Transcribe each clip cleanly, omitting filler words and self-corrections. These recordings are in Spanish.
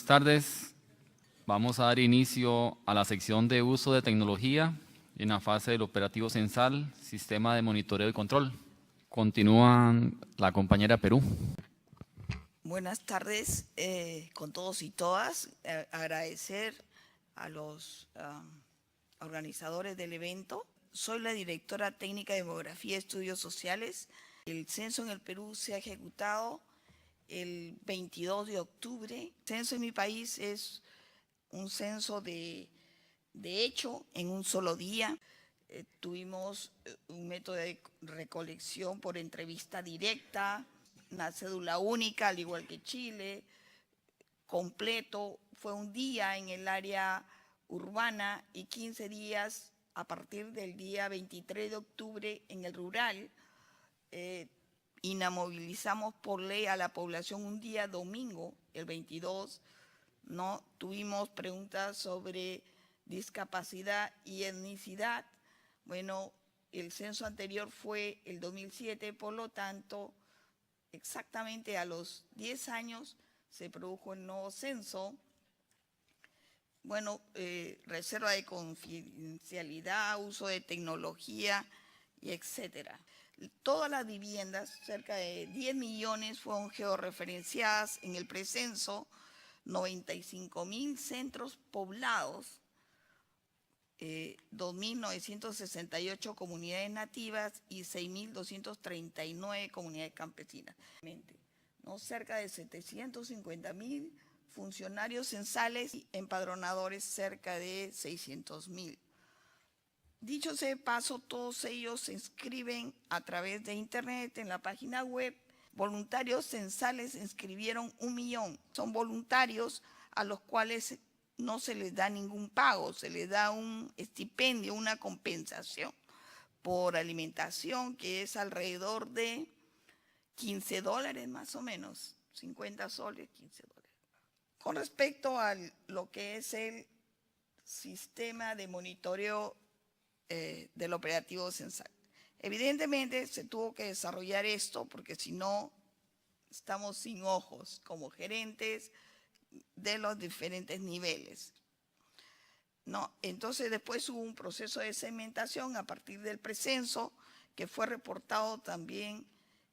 Buenas tardes. Vamos a dar inicio a la sección de uso de tecnología en la fase del operativo Censal, sistema de monitoreo y control. Continúan la compañera Perú. Buenas tardes con todos y todas. Agradecer a los organizadores del evento. Soy la directora técnica de Demografía y Estudios Sociales. El censo en el Perú se ha ejecutado el 22 de octubre. El censo en mi país es un censo de hecho en un solo día. Tuvimos un método de recolección por entrevista directa, una cédula única, al igual que Chile, completo. Fue un día en el área urbana y 15 días a partir del día 23 de octubre en el rural. Inamovilizamos por ley a la población un día domingo, el 22. No tuvimos preguntas sobre discapacidad y etnicidad. Bueno, el censo anterior fue el 2007, por lo tanto, exactamente a los 10 años se produjo el nuevo censo. Bueno, reserva de confidencialidad, uso de tecnología y etcétera. Todas las viviendas, cerca de 10 millones, fueron georreferenciadas en el precenso, 95.000 centros poblados, 2.968 comunidades nativas y 6.239 comunidades campesinas. ¿No? Cerca de 750.000 funcionarios censales y empadronadores cerca de 600.000. Dicho sea de paso, todos ellos se inscriben a través de internet en la página web. Voluntarios censales se inscribieron 1 millón. Son voluntarios a los cuales no se les da ningún pago, se les da un estipendio, una compensación por alimentación que es alrededor de $15 más o menos, 50 soles, $15. Con respecto a lo que es el sistema de monitoreo del operativo censal. Evidentemente se tuvo que desarrollar esto porque si no estamos sin ojos como gerentes de los diferentes niveles. ¿No? Entonces después hubo un proceso de segmentación a partir del precenso que fue reportado también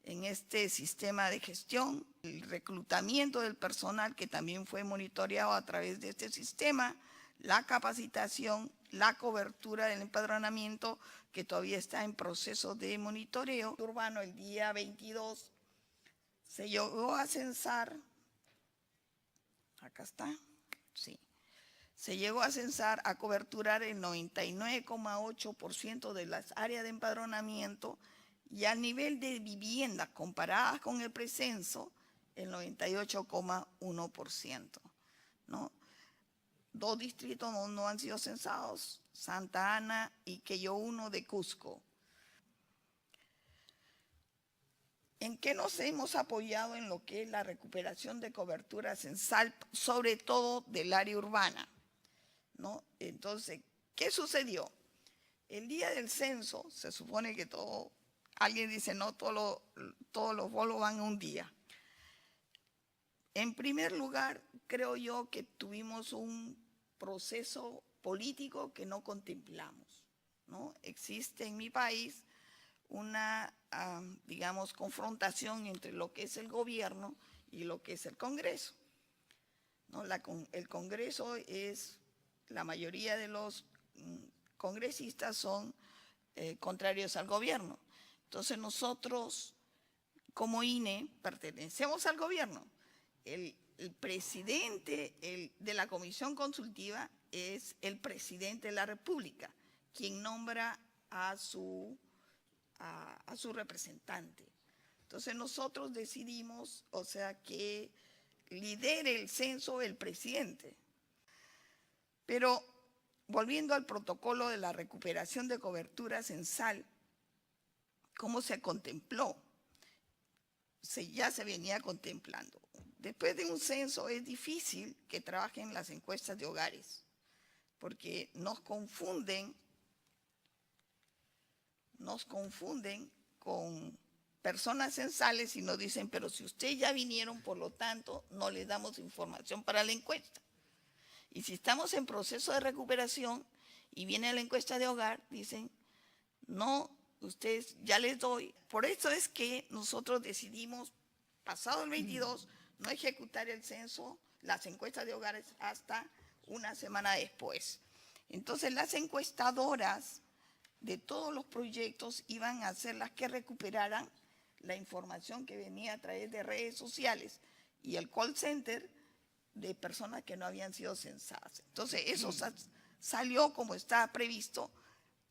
en este sistema de gestión, el reclutamiento del personal que también fue monitoreado a través de este sistema, la capacitación, la cobertura del empadronamiento que todavía está en proceso de monitoreo. Urbano, el día 22 se llegó a censar, acá está, sí, se llegó a censar, a coberturar el 99,8% de las áreas de empadronamiento y al nivel de viviendas comparadas con el precenso, el 98,1%, ¿no? 2 distritos no han sido censados, Santa Ana y Quelló 1 de Cusco. ¿En qué nos hemos apoyado en lo que es la recuperación de cobertura censal, sobre todo del área urbana? ¿No? Entonces, ¿qué sucedió? El día del censo, se supone que alguien dice, no, todos los bolos van un día. En primer lugar, creo yo que tuvimos un proceso político que no contemplamos, ¿no? Existe en mi país una, digamos, confrontación entre lo que es el gobierno y lo que es el Congreso, ¿no? El Congreso es, la mayoría de los congresistas son contrarios al gobierno. Entonces nosotros, como INE, pertenecemos al gobierno. El presidente de la comisión consultiva es el presidente de la República, quien nombra a su representante. Entonces nosotros decidimos, o sea, que lidere el censo el presidente. Pero volviendo al protocolo de la recuperación de cobertura censal, ¿cómo se contempló? Ya se venía contemplando. Después de un censo es difícil que trabajen las encuestas de hogares, porque nos confunden con personas censales y nos dicen, pero si ustedes ya vinieron, por lo tanto, no les damos información para la encuesta. Y si estamos en proceso de recuperación y viene la encuesta de hogar, dicen, no, ustedes ya les doy. Por eso es que nosotros decidimos, pasado el 22, no ejecutar el censo, las encuestas de hogares hasta una semana después. Entonces las encuestadoras de todos los proyectos iban a ser las que recuperaran la información que venía a través de redes sociales y el call center de personas que no habían sido censadas. Entonces eso salió como estaba previsto.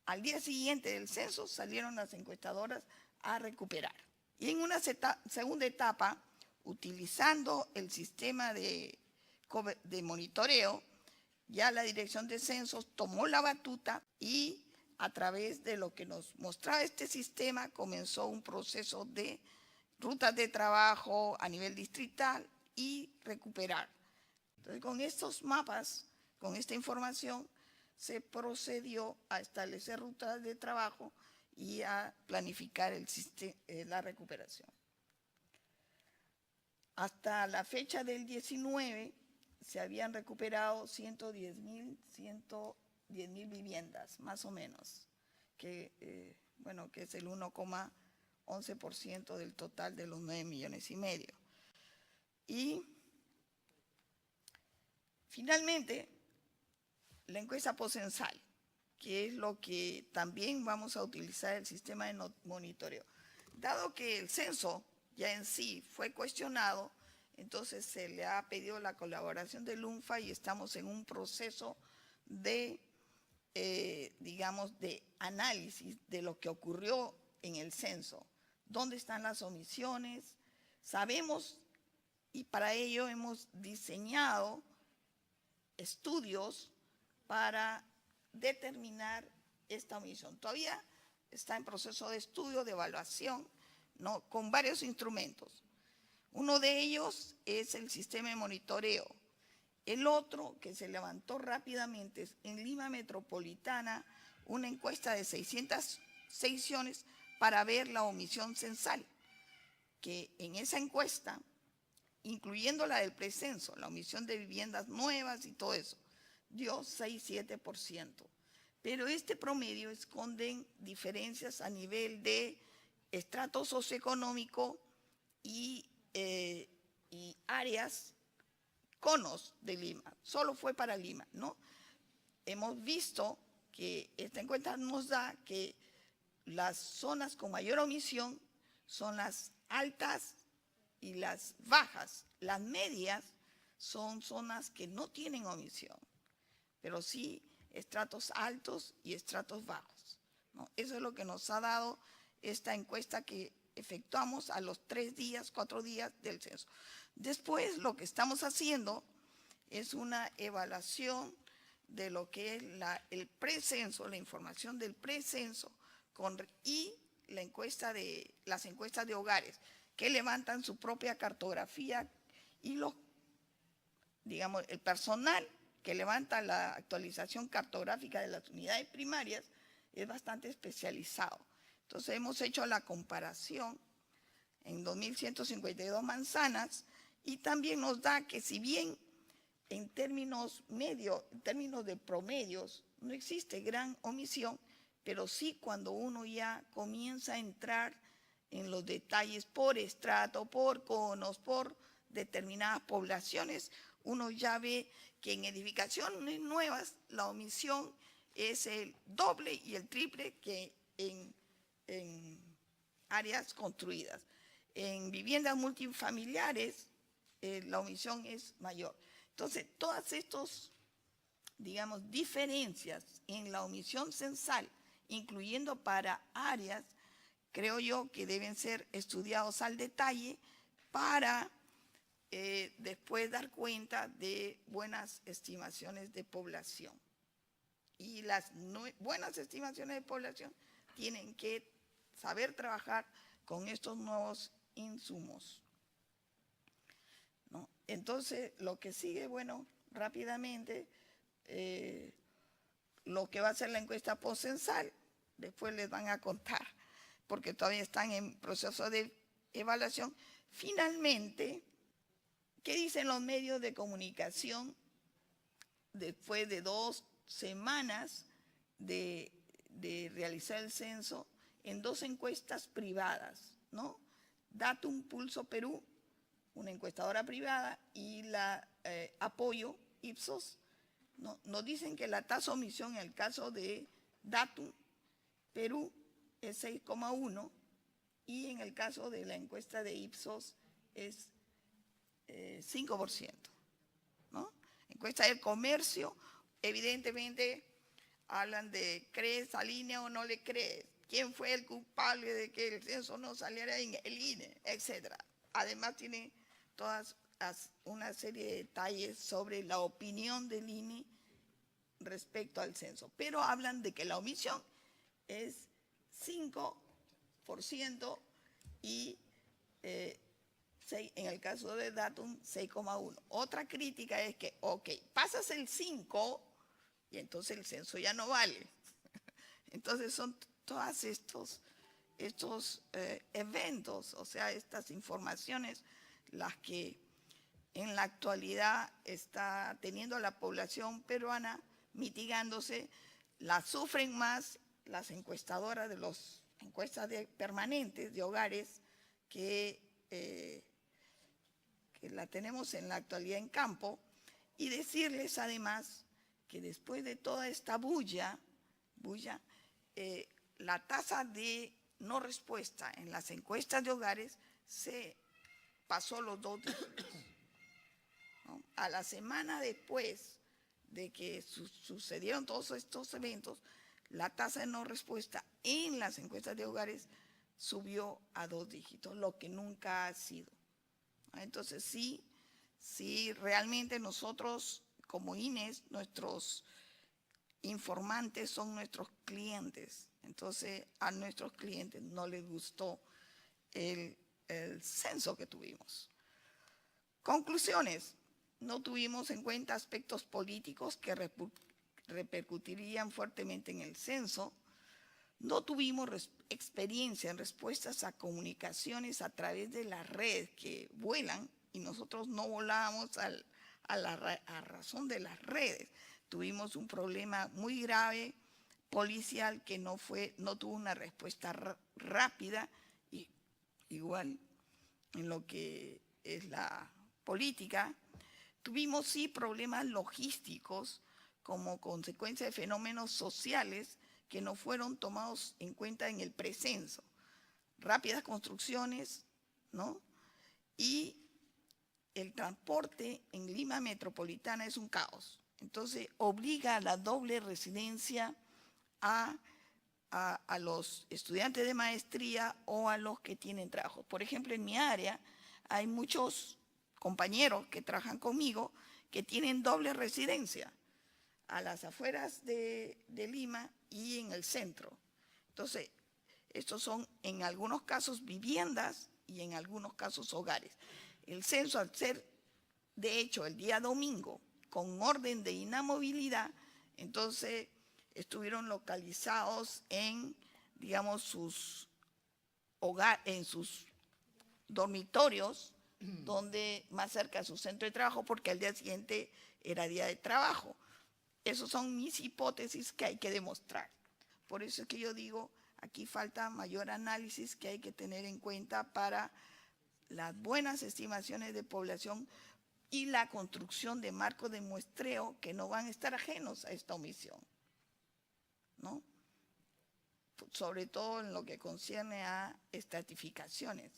Al día siguiente del censo salieron las encuestadoras a recuperar. Y en una segunda etapa, utilizando el sistema de monitoreo, ya la Dirección de Censos tomó la batuta y a través de lo que nos mostraba este sistema comenzó un proceso de rutas de trabajo a nivel distrital y recuperar. Entonces, con estos mapas, con esta información, se procedió a establecer rutas de trabajo y a planificar la recuperación. Hasta la fecha del 19 se habían recuperado 110.000 viviendas, más o menos, que es el 1,11% del total de los 9,5 millones. Y finalmente, la encuesta postcensal, que es lo que también vamos a utilizar el sistema de monitoreo. Dado que el censo ya en sí fue cuestionado, entonces se le ha pedido la colaboración del UNFA y estamos en un proceso de, de análisis de lo que ocurrió en el censo. ¿Dónde están las omisiones? Sabemos, y para ello hemos diseñado estudios para determinar esta omisión. Todavía está en proceso de estudio, de evaluación, ¿no?, con varios instrumentos. Uno de ellos es el sistema de monitoreo. El otro, que se levantó rápidamente, es en Lima Metropolitana, una encuesta de 600 secciones para ver la omisión censal, que en esa encuesta, incluyendo la del precenso, la omisión de viviendas nuevas y todo eso, dio 6-7%. Pero este promedio esconde diferencias a nivel de estrato socioeconómico y áreas, conos de Lima. Solo fue para Lima, ¿no? Hemos visto que esta encuesta nos da que las zonas con mayor omisión son las altas y las bajas. Las medias son zonas que no tienen omisión, pero sí estratos altos y estratos bajos, ¿no? Eso es lo que nos ha dado esta encuesta que efectuamos a los 3 días, 4 días del censo. Después, lo que estamos haciendo es una evaluación de lo que es el precenso, la información del precenso y las encuestas de hogares, que levantan su propia cartografía y el personal que levanta la actualización cartográfica de las unidades primarias es bastante especializado. Entonces hemos hecho la comparación en 2.152 manzanas y también nos da que si bien en términos de promedios no existe gran omisión, pero sí cuando uno ya comienza a entrar en los detalles por estrato, por conos, por determinadas poblaciones, uno ya ve que en edificaciones nuevas la omisión es el doble y el triple que en áreas construidas. En viviendas multifamiliares la omisión es mayor. Entonces, todas estas, diferencias en la omisión censal, incluyendo para áreas, creo yo que deben ser estudiados al detalle para después dar cuenta de buenas estimaciones de población. Y las buenas estimaciones de población tienen que saber trabajar con estos nuevos insumos, ¿no? Entonces, lo que sigue, rápidamente, lo que va a ser la encuesta postcensal, después les van a contar. porque todavía están en proceso de evaluación. Finalmente, ¿qué dicen los medios de comunicación después de 2 semanas de realizar el censo en 2 encuestas privadas, ¿no? Datum Pulso Perú, una encuestadora privada, y la Apoyo Ipsos, ¿no? Nos dicen que la tasa de omisión en el caso de Datum Perú es 6,1 y en el caso de la encuesta de Ipsos es 5%, ¿no? Encuesta del comercio, evidentemente hablan de ¿crees a INE o no le crees? ¿Quién fue el culpable de que el censo no saliera en el INE? Etcétera. Además tiene todas una serie de detalles sobre la opinión del INE respecto al censo. Pero hablan de que la omisión es 5% y en el caso de Datum 6,1. Otra crítica es que, ok, pasas el 5 y entonces el censo ya no vale. Entonces son todos estos eventos, o sea, estas informaciones, las que en la actualidad está teniendo la población peruana mitigándose, las sufren más las encuestadoras de las encuestas permanentes de hogares que la tenemos en la actualidad en campo, y decirles además que después de toda esta bulla, la tasa de no respuesta en las encuestas de hogares se pasó los 2 dígitos, ¿no? A la semana después de que sucedieron todos estos eventos, la tasa de no respuesta en las encuestas de hogares subió a 2 dígitos, lo que nunca ha sido. Entonces sí, realmente nosotros como INES, nuestros informantes son nuestros clientes. Entonces a nuestros clientes no les gustó el censo que tuvimos. Conclusiones: no tuvimos en cuenta aspectos políticos que repercutirían fuertemente en el censo. No tuvimos experiencia en respuestas a comunicaciones a través de las redes que vuelan, y nosotros no volábamos a razón de las redes. Tuvimos un problema muy grave policial que no tuvo una respuesta rápida, y igual en lo que es la política. Tuvimos sí problemas logísticos como consecuencia de fenómenos sociales que no fueron tomados en cuenta en el precenso. Rápidas construcciones, ¿no? Y el transporte en Lima metropolitana es un caos. Entonces obliga a la doble residencia a los estudiantes de maestría o a los que tienen trabajo. Por ejemplo, en mi área hay muchos compañeros que trabajan conmigo que tienen doble residencia a las afueras de Lima y en el centro. Entonces, estos son en algunos casos viviendas y en algunos casos hogares. El censo, al ser de hecho el día domingo con orden de inamovilidad, entonces estuvieron localizados en, digamos, sus dormitorios, donde más cerca a su centro de trabajo, porque al día siguiente era día de trabajo. Esas son mis hipótesis que hay que demostrar. Por eso es que yo digo, aquí falta mayor análisis que hay que tener en cuenta para las buenas estimaciones de población y la construcción de marcos de muestreo que no van a estar ajenos a esta omisión, ¿no? Sobre todo en lo que concierne a estratificaciones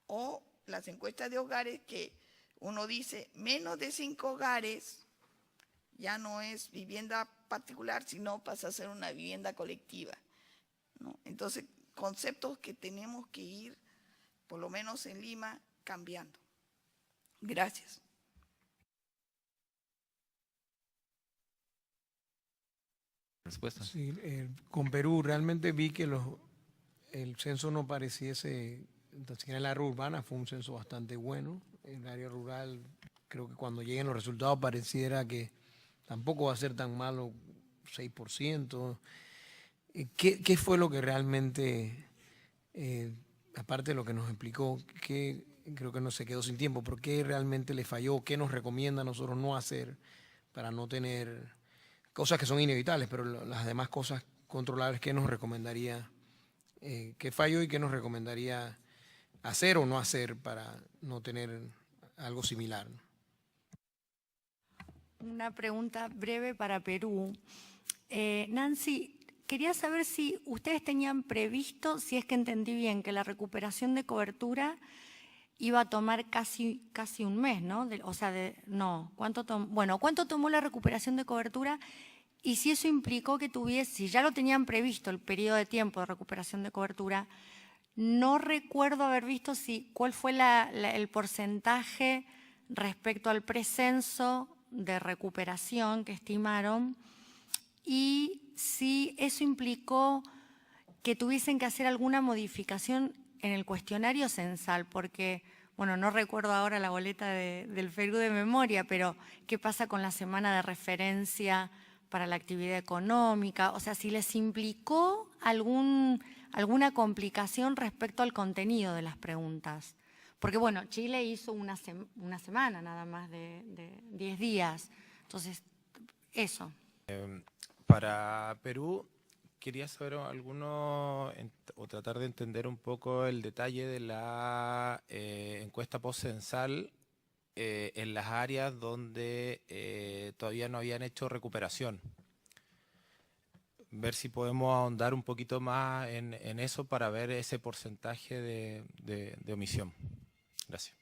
o las encuestas de hogares, que uno dice menos de 5 hogares ya no es vivienda particular, sino pasa a ser una vivienda colectiva, ¿no? Entonces, conceptos que tenemos que ir, por lo menos en Lima, cambiando. Gracias. Respuesta. Sí, con Perú realmente vi que el censo no pareciese, en el área urbana fue un censo bastante bueno. En el área rural creo que cuando lleguen los resultados pareciera que tampoco va a ser tan malo, 6%. ¿Qué fue lo que realmente aparte de lo que nos explicó, que creo que no se quedó sin tiempo, pero qué realmente le falló, qué nos recomienda a nosotros no hacer para no tener cosas que son inevitables, pero las demás cosas controlables, ¿qué nos recomendaría, qué falló y qué nos recomendaría hacer o no hacer para no tener algo similar? Una pregunta breve para Perú. Nancy, quería saber si ustedes tenían previsto, si es que entendí bien, que la recuperación de cobertura iba a tomar casi un mes, ¿no? ¿Cuánto tomó la recuperación de cobertura? Y si eso implicó que si ya lo tenían previsto el periodo de tiempo de recuperación de cobertura, no recuerdo haber visto cuál fue el porcentaje respecto al precenso de recuperación que estimaron y si eso implicó que tuviesen que hacer alguna modificación en el cuestionario censal, porque, bueno, no recuerdo ahora la boleta del Perú de memoria, pero ¿qué pasa con la semana de referencia para la actividad económica? O sea, si les implicó alguna complicación respecto al contenido de las preguntas. Porque, bueno, Chile hizo una semana nada más de 10 días. Entonces, eso. Para Perú, quería saber o tratar de entender un poco el detalle de la encuesta postcensal en las áreas donde todavía no habían hecho recuperación. Ver si podemos ahondar un poquito más en eso para ver ese porcentaje de omisión. Gracias.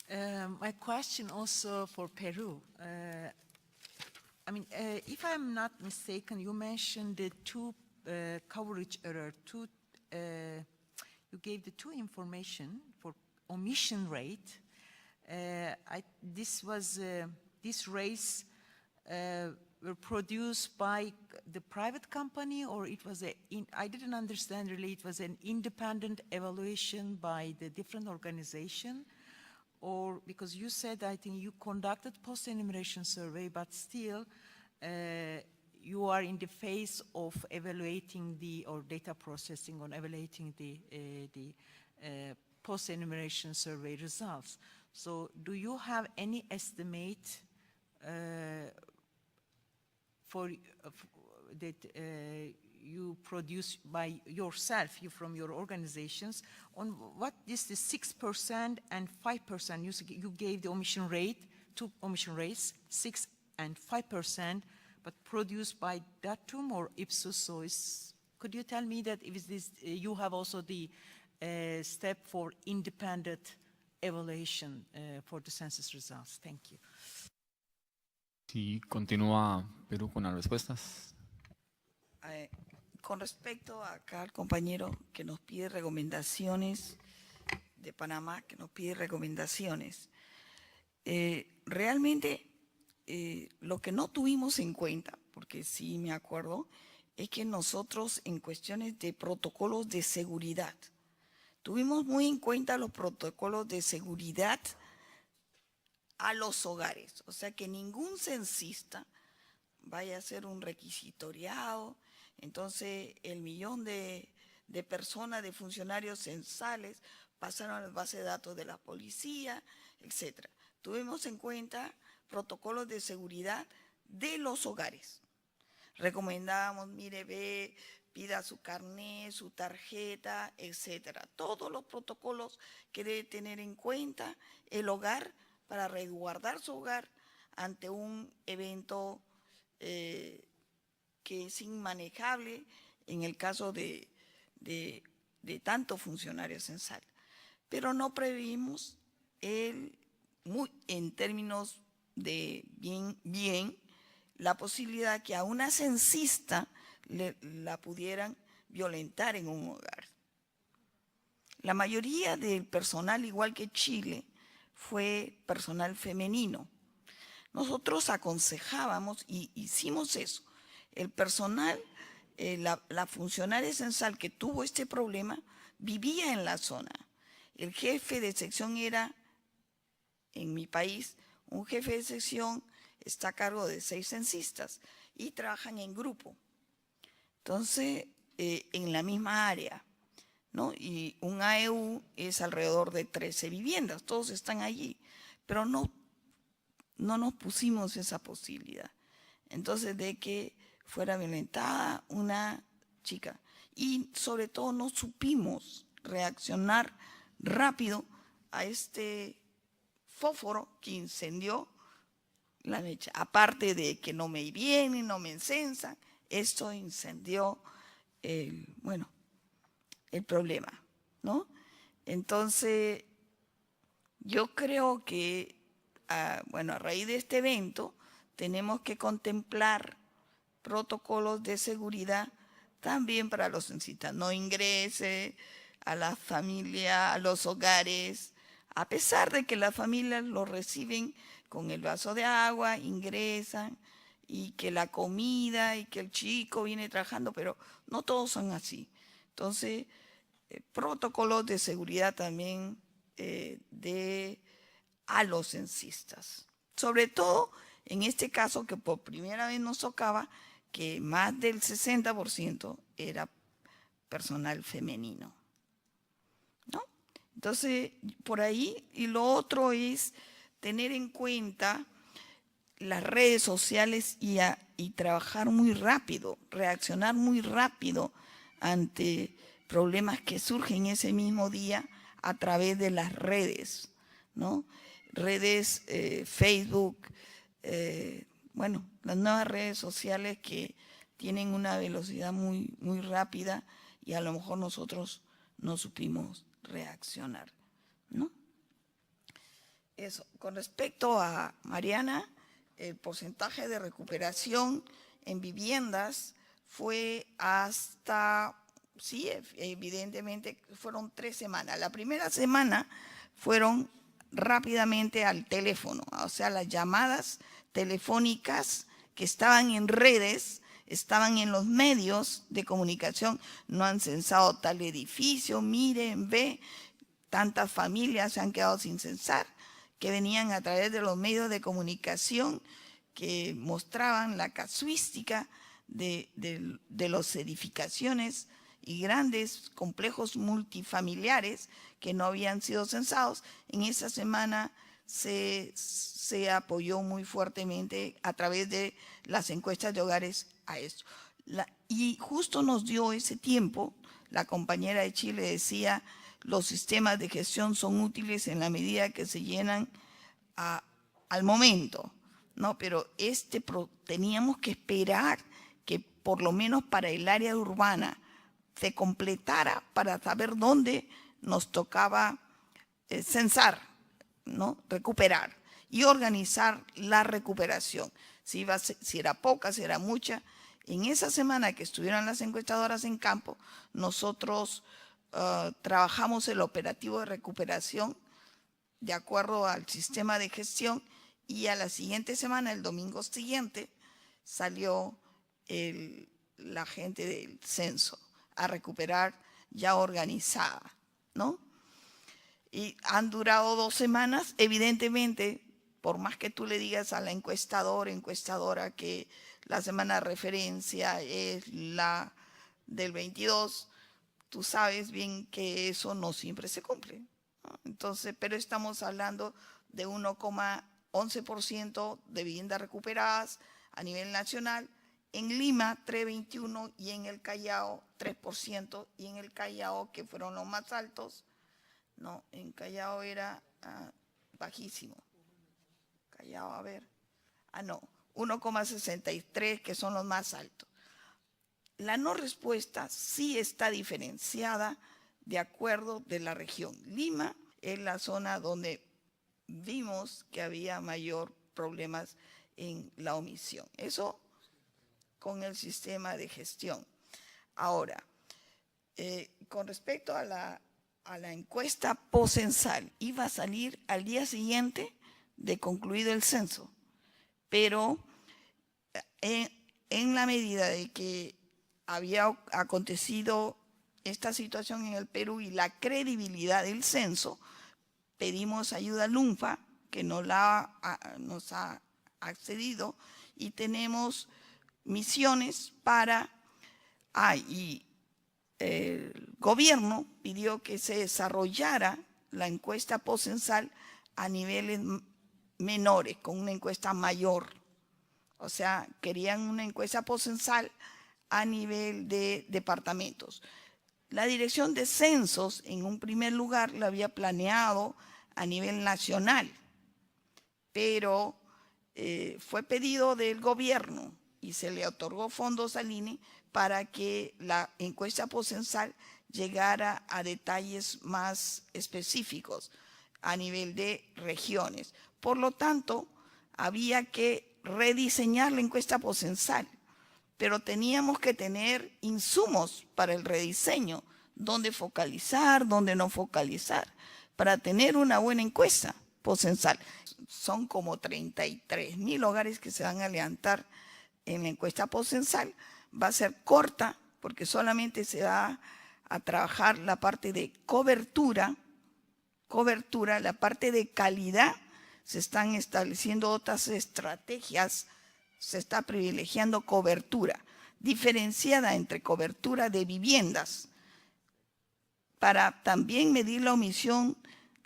My question also for Peru. If I'm not mistaken, you mentioned the two coverage error. You gave the two information for omission rate. This rates were produced by the private company, or it was I didn't understand really. It was an independent evaluation by the different organization. Or because you said, I think you conducted post-enumeration survey, but still you are in the phase of evaluating or data processing on evaluating the post-enumeration survey results. So do you have any estimate that you produce by yourself, from your organizations, on what is the 6% and 5%? You gave the omission rate, two omission rates, 6 and 5%, but produced by Datum or Ipsos. So could you tell me that if you have also the step for independent evaluation for the census results? Thank you. Sí, continúa Perú con las respuestas. Con respecto a acá al compañero que nos pide recomendaciones de Panamá, realmente lo que no tuvimos en cuenta, porque sí me acuerdo, es que nosotros en cuestiones de protocolos de seguridad, tuvimos muy en cuenta los protocolos de seguridad a los hogares, o sea que ningún censista vaya a ser un requisitoriado. Entonces, el millón de personas, de funcionarios censales, pasaron a las bases de datos de la policía, etc. Tuvimos en cuenta protocolos de seguridad de los hogares. Recomendábamos, mire, pida su carnet, su tarjeta, etc. Todos los protocolos que debe tener en cuenta el hogar para resguardar su hogar ante un evento que es inmanejable en el caso de tanto funcionario censal. Pero no previmos en términos de bien la posibilidad que a una censista la pudieran violentar en un hogar. La mayoría del personal, igual que Chile, fue personal femenino. Nosotros aconsejábamos y hicimos eso. El personal, la funcionaria censal que tuvo este problema vivía en la zona. El jefe de sección era, en mi país, un jefe de sección está a cargo de 6 censistas y trabajan en grupo. Entonces, en la misma área, ¿no? Y un AEU es alrededor de 13 viviendas, todos están allí, pero no nos pusimos esa posibilidad. Entonces, de que fuera violentada una chica. Y sobre todo no supimos reaccionar rápido a este fósforo que incendió la mecha. Aparte de que no me vienen, no me incensan, esto incendió el problema, ¿no? Entonces, yo creo que, a raíz de este evento, tenemos que contemplar protocolos de seguridad también para los censistas. No ingrese a la familia, a los hogares, a pesar de que las familias lo reciben con el vaso de agua, ingresan, y que la comida, y que el chico viene trabajando, pero no todos son así. Entonces, protocolos de seguridad también a los censistas. Sobre todo, en este caso, que por primera vez nos tocaba, que más del 60% era personal femenino, ¿no? Entonces, por ahí, y lo otro es tener en cuenta las redes sociales y trabajar muy rápido, reaccionar muy rápido ante problemas que surgen ese mismo día a través de las redes, ¿no? Redes, Facebook, las nuevas redes sociales que tienen una velocidad muy, muy rápida y a lo mejor nosotros no supimos reaccionar, ¿no? Eso. Con respecto a Mariana, el porcentaje de recuperación en viviendas fue hasta, sí, evidentemente fueron 3 semanas. La primera semana fueron rápidamente al teléfono, o sea, las llamadas telefónicas que estaban en redes, estaban en los medios de comunicación. No han censado tal edificio, miren, ve, tantas familias se han quedado sin censar, que venían a través de los medios de comunicación que mostraban la casuística de las edificaciones y grandes complejos multifamiliares que no habían sido censados. En esa semana se apoyó muy fuertemente a través de las encuestas de hogares a esto. Y justo nos dio ese tiempo, la compañera de Chile decía, los sistemas de gestión son útiles en la medida que se llenan al momento, ¿no? Pero teníamos que esperar que por lo menos para el área urbana se completara para saber dónde nos tocaba censar, ¿no? Recuperar y organizar la recuperación. Si era poca, si era mucha. En esa semana que estuvieron las encuestadoras en campo, nosotros trabajamos el operativo de recuperación de acuerdo al sistema de gestión, y a la siguiente semana, el domingo siguiente, salió la gente del censo a recuperar ya organizada, ¿no? Y han durado 2 semanas. Evidentemente, por más que tú le digas a la encuestadora que la semana de referencia es la del 22, tú sabes bien que eso no siempre se cumple, ¿no? Entonces, pero estamos hablando de 1,11% de viviendas recuperadas a nivel nacional. En Lima, 3,21%, y en el Callao, 3%, y en el Callao, que fueron los más altos, no, en Callao era bajísimo. Callao, 1,63%, que son los más altos. La no respuesta sí está diferenciada de acuerdo de la región. Lima es la zona donde vimos que había mayor problemas en la omisión. Eso con el sistema de gestión. Ahora, con respecto a la encuesta poscensal, iba a salir al día siguiente de concluido el censo, pero en la medida de que había acontecido esta situación en el Perú y la credibilidad del censo, pedimos ayuda a LUNFA, que nos ha accedido, y tenemos misiones para, y el gobierno pidió que se desarrollara la encuesta postcensal a niveles menores, con una encuesta mayor. O sea, querían una encuesta postcensal a nivel de departamentos. La Dirección de Censos, en un primer lugar, lo había planeado a nivel nacional, pero fue pedido del gobierno y se le otorgó fondos al INE para que la encuesta postcensal llegara a detalles más específicos a nivel de regiones. Por lo tanto, había que rediseñar la encuesta postcensal, pero teníamos que tener insumos para el rediseño, dónde focalizar, dónde no focalizar, para tener una buena encuesta postcensal. Son como 33,000 hogares que se van a levantar en la encuesta postcensal. Va a ser corta porque solamente se va a trabajar la parte de cobertura, la parte de calidad. Se están estableciendo otras estrategias, se está privilegiando cobertura, diferenciada entre cobertura de viviendas, para también medir la omisión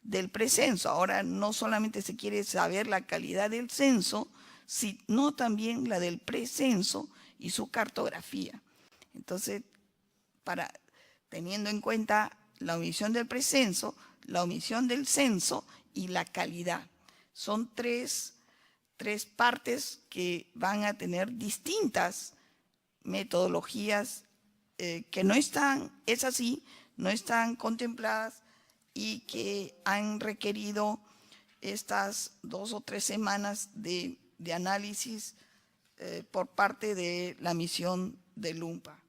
del precenso. Ahora no solamente se quiere saber la calidad del censo, sino también la del precenso y su cartografía. Entonces, teniendo en cuenta la omisión del precenso, la omisión del censo y la calidad. Son tres partes que van a tener distintas metodologías que no están, no están contempladas y que han requerido estas 2 o 3 semanas de análisis por parte de la misión del UNPA.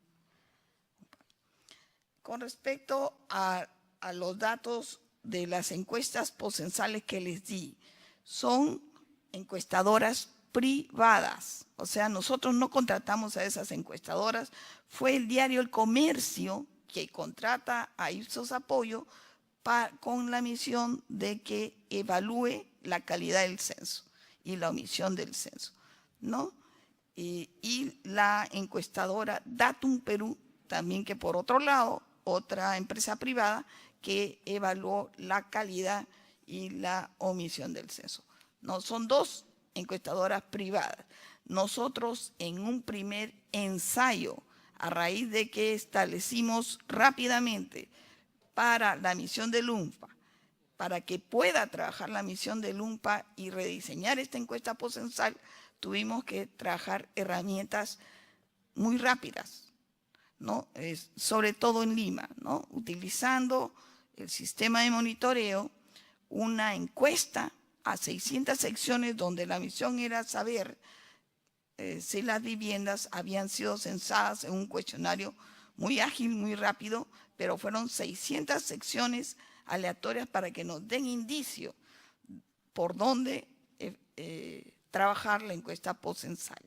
Con respecto a los datos de las encuestas postcensales que les di, son encuestadoras privadas, o sea, nosotros no contratamos a esas encuestadoras, fue el diario El Comercio que contrata a Ipsos Apoyo con la misión de que evalúe la calidad del censo y la omisión del censo, ¿no? Y la encuestadora Datum Perú, también, que por otro lado, otra empresa privada que evaluó la calidad y la omisión del censo. No, son 2 encuestadoras privadas. Nosotros, en un primer ensayo, a raíz de que establecimos rápidamente para la misión del UNPA, para que pueda trabajar la misión del UNPA y rediseñar esta encuesta postcensal, tuvimos que trabajar herramientas muy rápidas, ¿no? Sobre todo en Lima, ¿no? Utilizando el sistema de monitoreo, una encuesta a 600 secciones donde la misión era saber si las viviendas habían sido censadas en un cuestionario muy ágil, muy rápido, pero fueron 600 secciones aleatorias para que nos den indicio por dónde trabajar la encuesta postcensal.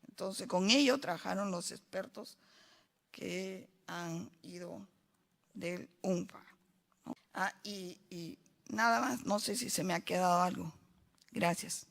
Entonces, con ello trabajaron los expertos que han ido del UNPA, ¿no? Y nada más, no sé si se me ha quedado algo. Gracias.